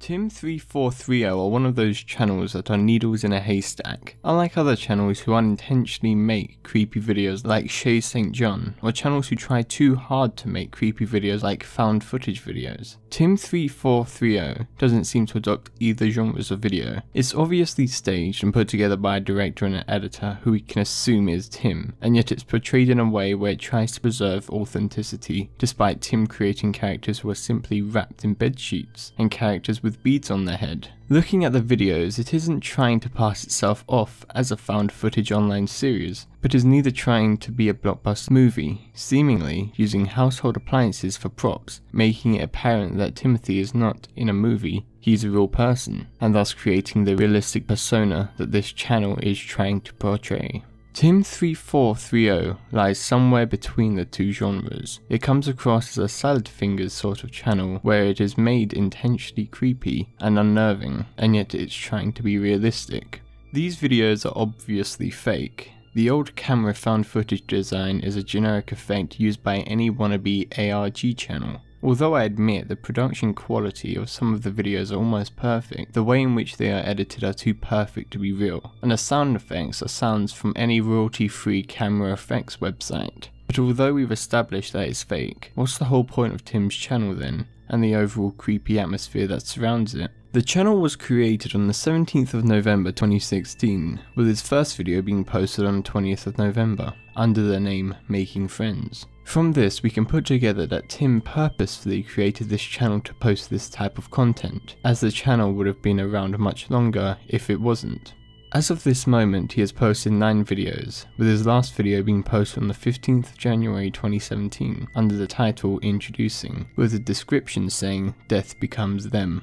Tim34430 are one of those channels that are needles in a haystack. Unlike other channels who unintentionally make creepy videos like Shay St. John, or channels who try too hard to make creepy videos like found footage videos, Tim34430 doesn't seem to adopt either genres of video. It's obviously staged and put together by a director and an editor who we can assume is Tim, and yet it's portrayed in a way where it tries to preserve authenticity, despite Tim creating characters who are simply wrapped in bed sheets, and characters with beads on their head. Looking at the videos, it isn't trying to pass itself off as a found footage online series, but is neither trying to be a blockbuster movie, seemingly using household appliances for props, making it apparent that Timothy is not in a movie, he's a real person, and thus creating the realistic persona that this channel is trying to portray. Tim34430 lies somewhere between the two genres. It comes across as a salad fingers sort of channel where it is made intentionally creepy and unnerving, and yet it's trying to be realistic. These videos are obviously fake. The old camera found footage design is a generic effect used by any wannabe ARG channel. Although I admit the production quality of some of the videos are almost perfect, the way in which they are edited are too perfect to be real, and the sound effects are sounds from any royalty-free camera effects website. But although we've established that it's fake, what's the whole point of Tim's channel then, and the overall creepy atmosphere that surrounds it? The channel was created on the 17th of November 2016, with its first video being posted on the 20th of November, under the name Making Friends. From this we can put together that Tim purposefully created this channel to post this type of content, as the channel would have been around much longer if it wasn't. As of this moment he has posted 9 videos, with his last video being posted on the 15th of January 2017 under the title Introducing, with a description saying Death Becomes Them.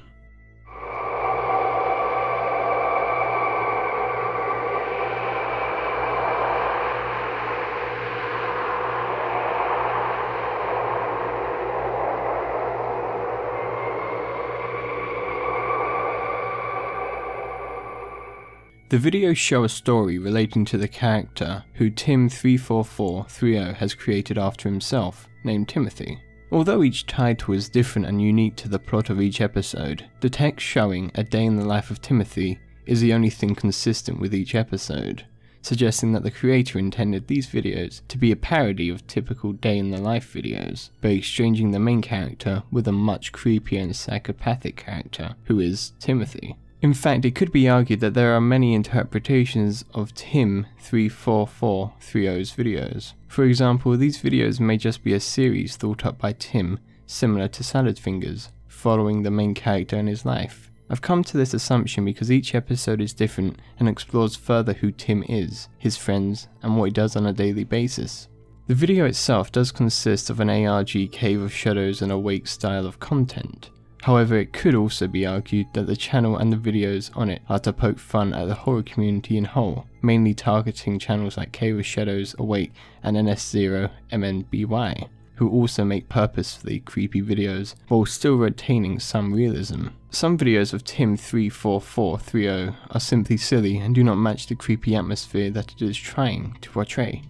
The videos show a story relating to the character who Tim34430 has created after himself, named Timothy. Although each title is different and unique to the plot of each episode, the text showing a day in the life of Timothy is the only thing consistent with each episode, suggesting that the creator intended these videos to be a parody of typical day in the life videos, by exchanging the main character with a much creepier and psychopathic character, who is Timothy. In fact, it could be argued that there are many interpretations of Tim34430's videos. For example, these videos may just be a series thought up by Tim, similar to Salad Fingers, following the main character in his life. I've come to this assumption because each episode is different and explores further who Tim is, his friends, and what he does on a daily basis. The video itself does consist of an ARG Cave of Shadows and Awake style of content. However, it could also be argued that the channel and the videos on it are to poke fun at the horror community in whole, mainly targeting channels like Cave of Shadows, Awake, and NS0MNBY, who also make purposefully creepy videos while still retaining some realism. Some videos of Tim34430 are simply silly and do not match the creepy atmosphere that it is trying to portray.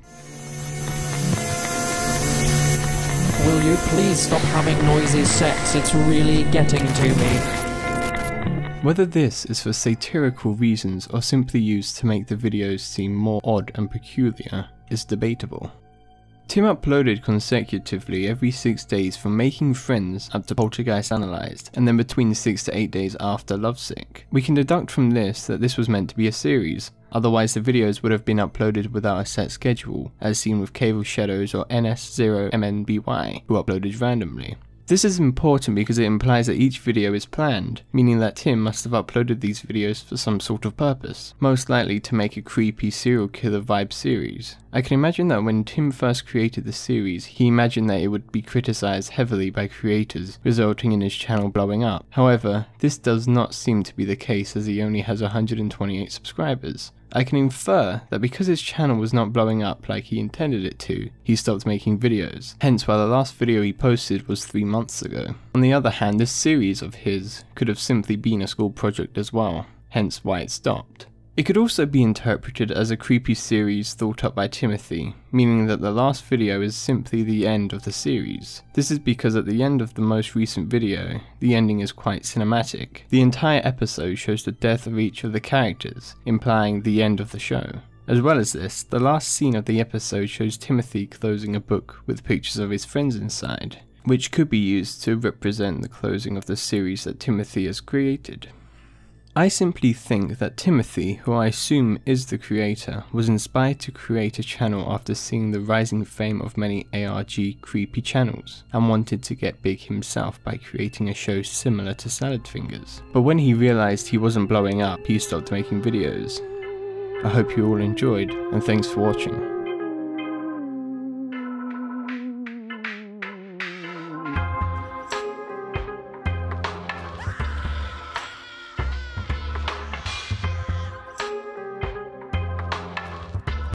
Will you please stop having noisy sex? It's really getting to me. Whether this is for satirical reasons or simply used to make the videos seem more odd and peculiar is debatable. Tim uploaded consecutively every 6 days from Making Friends up to Poltergeist Analyzed, and then between 6 to 8 days after Lovesick. We can deduct from this that this was meant to be a series, otherwise the videos would have been uploaded without a set schedule, as seen with Cave of Shadows or NS0MNBY, who uploaded randomly. This is important because it implies that each video is planned, meaning that Tim must have uploaded these videos for some sort of purpose, most likely to make a creepy serial killer vibe series. I can imagine that when Tim first created the series, he imagined that it would be criticized heavily by creators, resulting in his channel blowing up. However, this does not seem to be the case as he only has 128 subscribers. I can infer that because his channel was not blowing up like he intended it to, he stopped making videos, hence why the last video he posted was 3 months ago. On the other hand, this series of his could have simply been a school project as well, hence why it stopped. It could also be interpreted as a creepy series thought up by Timothy, meaning that the last video is simply the end of the series. This is because at the end of the most recent video, the ending is quite cinematic. The entire episode shows the death of each of the characters, implying the end of the show. As well as this, the last scene of the episode shows Timothy closing a book with pictures of his friends inside, which could be used to represent the closing of the series that Timothy has created. I simply think that Timothy, who I assume is the creator, was inspired to create a channel after seeing the rising fame of many ARG creepy channels, and wanted to get big himself by creating a show similar to Salad Fingers. But when he realized he wasn't blowing up, he stopped making videos. I hope you all enjoyed, and thanks for watching.